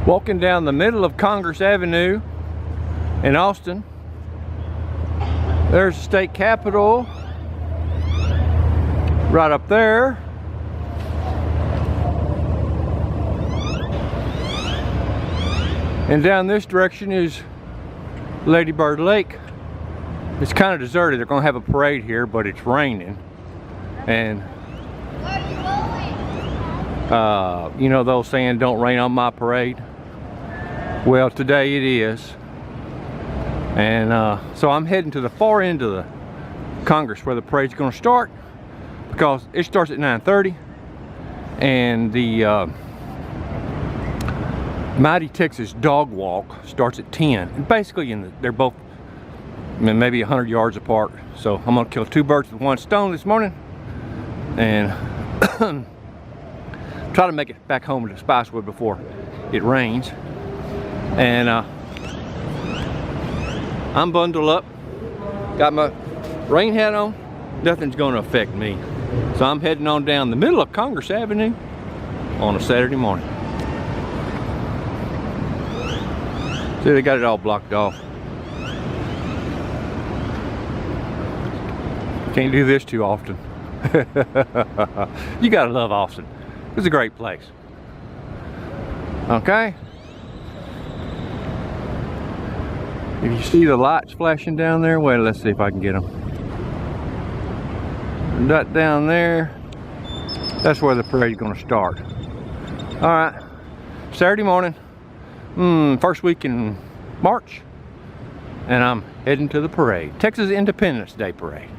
Walking down the middle of Congress Avenue in Austin. There's the state capitol right up there. And down this direction is Lady Bird Lake. It's kind of deserted. They're going to have a parade here, but it's raining. And you know those saying, don't rain on my parade? Well, today it is. And so I'm heading to the far end of the Congress where the parade's going to start, because it starts at 9:30 and the Mighty Texas Dog Walk starts at 10. And basically they're both maybe 100 yards apart. So I'm going to kill two birds with one stone this morning and try to make it back home to Spicewood before it rains. And I'm bundled up, got my rain hat on. Nothing's going to affect me. So I'm heading on down the middle of Congress Avenue on a Saturday morning. See, they got it all blocked off. Can't do this too often. You gotta love Austin. It's a great place. Okay. If you see the lights flashing down there, well, let's see if I can get them. That down there, that's where the parade's gonna start. All right, Saturday morning, first week in March, and I'm heading to the parade. Texas Independence Day parade.